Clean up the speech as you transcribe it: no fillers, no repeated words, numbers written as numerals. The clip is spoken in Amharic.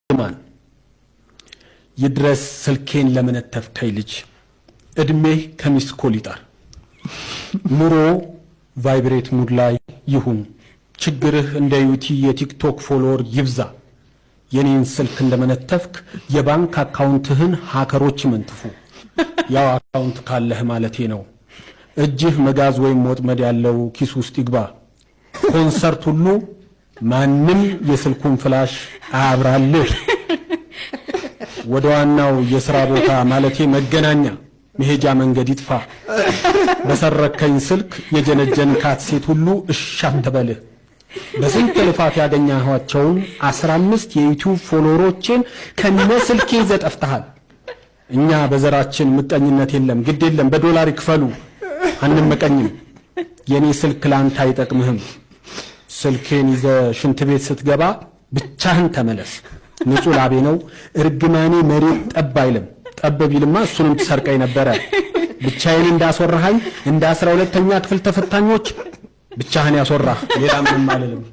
ማን ይድረስ ስልኬን ለመነተፍከኝ ልጅ እድሜ ከሚስኮል ይጣር ኑሮ ቫይብሬት ሙድ ላይ ይሁን ችግርህ እንደ ዩቲ የቲክቶክ ፎሎወር ይብዛ የኔን ስልክ እንደመነተፍክ የባንክ አካውንትህን ሃከሮች መንጥፉ ያው አካውንት ካለህ ማለቴ ነው እጅህ መጋዝ ወይም ወጥመድ ያለው ኪስ ውስጥ ይግባ ኮንሰርት ሁሉ ማንንም የስልኩን ፍላሽ አብራልህ ወደዋናው የሥራ ቦታ ማለቴ መገናኛ መሄጃ መንገድ ይጥፋ በሰረከኝ ስልክ የጀነጀንካት ሴት ሁሉ እሻተበልህ በስንት ልፋት ያገኛኋቸውን 15 የዩቲዩብ ፎሎወሮችን ከነስልኬ ዘጠፍተሃል እኛ በዘራችን ምቀኝነት የለም ግድ የለም በዶላር ይክፈሉ አንመቀኝም የኔ ስልክ ላንተ አይጠቅምህም ስልኬን ይዘ ሽንት ቤት ስትገባ ብቻህን ተመለስ ንጹህ ላቤ ነው እርግማኔ መሬት ጠብ አይልም ጠብ ቢልማ እሱንም ተሰርቀይ ነበር ብቻዬን እንዳስወራሃኝ እንደ 12ኛ ክፍል ተፈታኞች ብቻህን ያስወራህ ሌላ ምንም አልልም